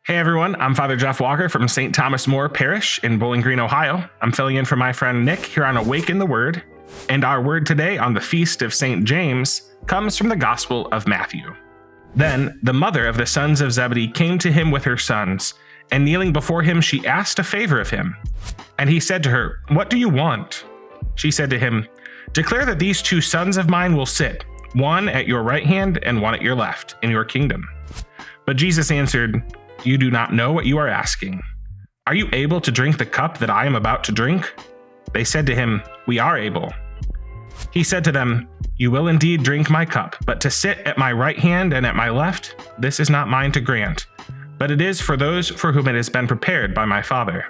Hey everyone, I'm Father Jeff Walker from St. Thomas More Parish in Bowling Green, Ohio. I'm filling in for my friend Nick here on Awaken the Word, and our word today on the feast of St. James comes from the Gospel of Matthew. Then the mother of the sons of Zebedee came to him with her sons, and kneeling before him she asked a favor of him. And he said to her, "What do you want?" She said to him, "Declare that these two sons of mine will sit, one at your right hand and one at your left, in your kingdom." But Jesus answered, "You do not know what you are asking. Are you able to drink the cup that I am about to drink?" They said to him, "We are able." He said to them, "You will indeed drink my cup, but to sit at my right hand and at my left, this is not mine to grant, but it is for those for whom it has been prepared by my Father."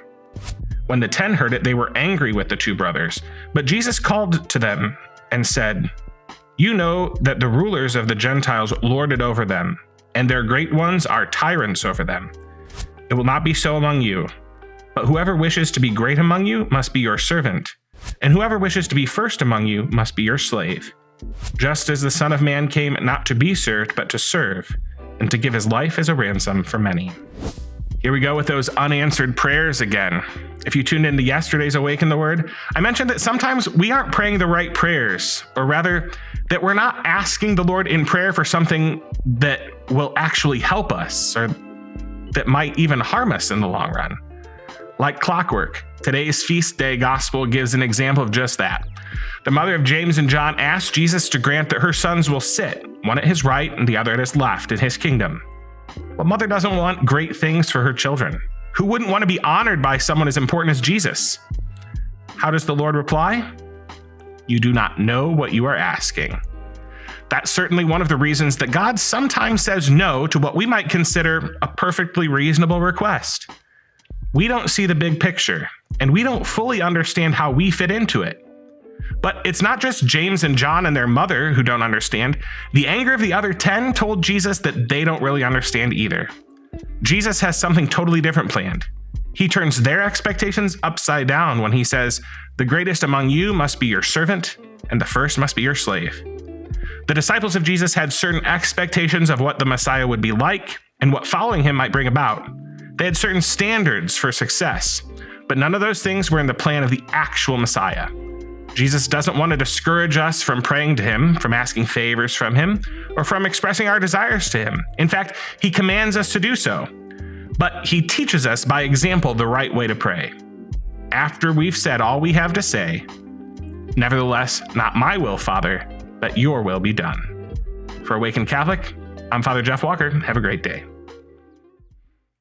When the 10 heard it, they were angry with the two brothers. But Jesus called to them and said, "You know that the rulers of the Gentiles lord it over them, and their great ones are tyrants over them. It will not be so among you. But whoever wishes to be great among you must be your servant, and whoever wishes to be first among you must be your slave. Just as the Son of Man came not to be served, but to serve, and to give his life as a ransom for many." Here we go with those unanswered prayers again. If you tuned into yesterday's Awaken the Word, I mentioned that sometimes we aren't praying the right prayers, or rather, that we're not asking the Lord in prayer for something that will actually help us, or that might even harm us in the long run. Like clockwork, today's feast day gospel gives an example of just that. The mother of James and John asked Jesus to grant that her sons will sit, one at his right and the other at his left, in his kingdom. But mother doesn't want great things for her children. Who wouldn't want to be honored by someone as important as Jesus? How does the Lord reply? "You do not know what you are asking." That's certainly one of the reasons that God sometimes says no to what we might consider a perfectly reasonable request. We don't see the big picture, and we don't fully understand how we fit into it. But it's not just James and John and their mother who don't understand. The anger of the other 10 told Jesus that they don't really understand either. Jesus has something totally different planned. He turns their expectations upside down when he says, "The greatest among you must be your servant, and the first must be your slave." The disciples of Jesus had certain expectations of what the Messiah would be like and what following him might bring about. They had certain standards for success, but none of those things were in the plan of the actual Messiah. Jesus doesn't want to discourage us from praying to him, from asking favors from him, or from expressing our desires to him. In fact, he commands us to do so. But he teaches us by example the right way to pray. After we've said all we have to say, "Nevertheless, not my will, Father, but your will be done." For Awaken Catholic, I'm Father Jeff Walker. Have a great day.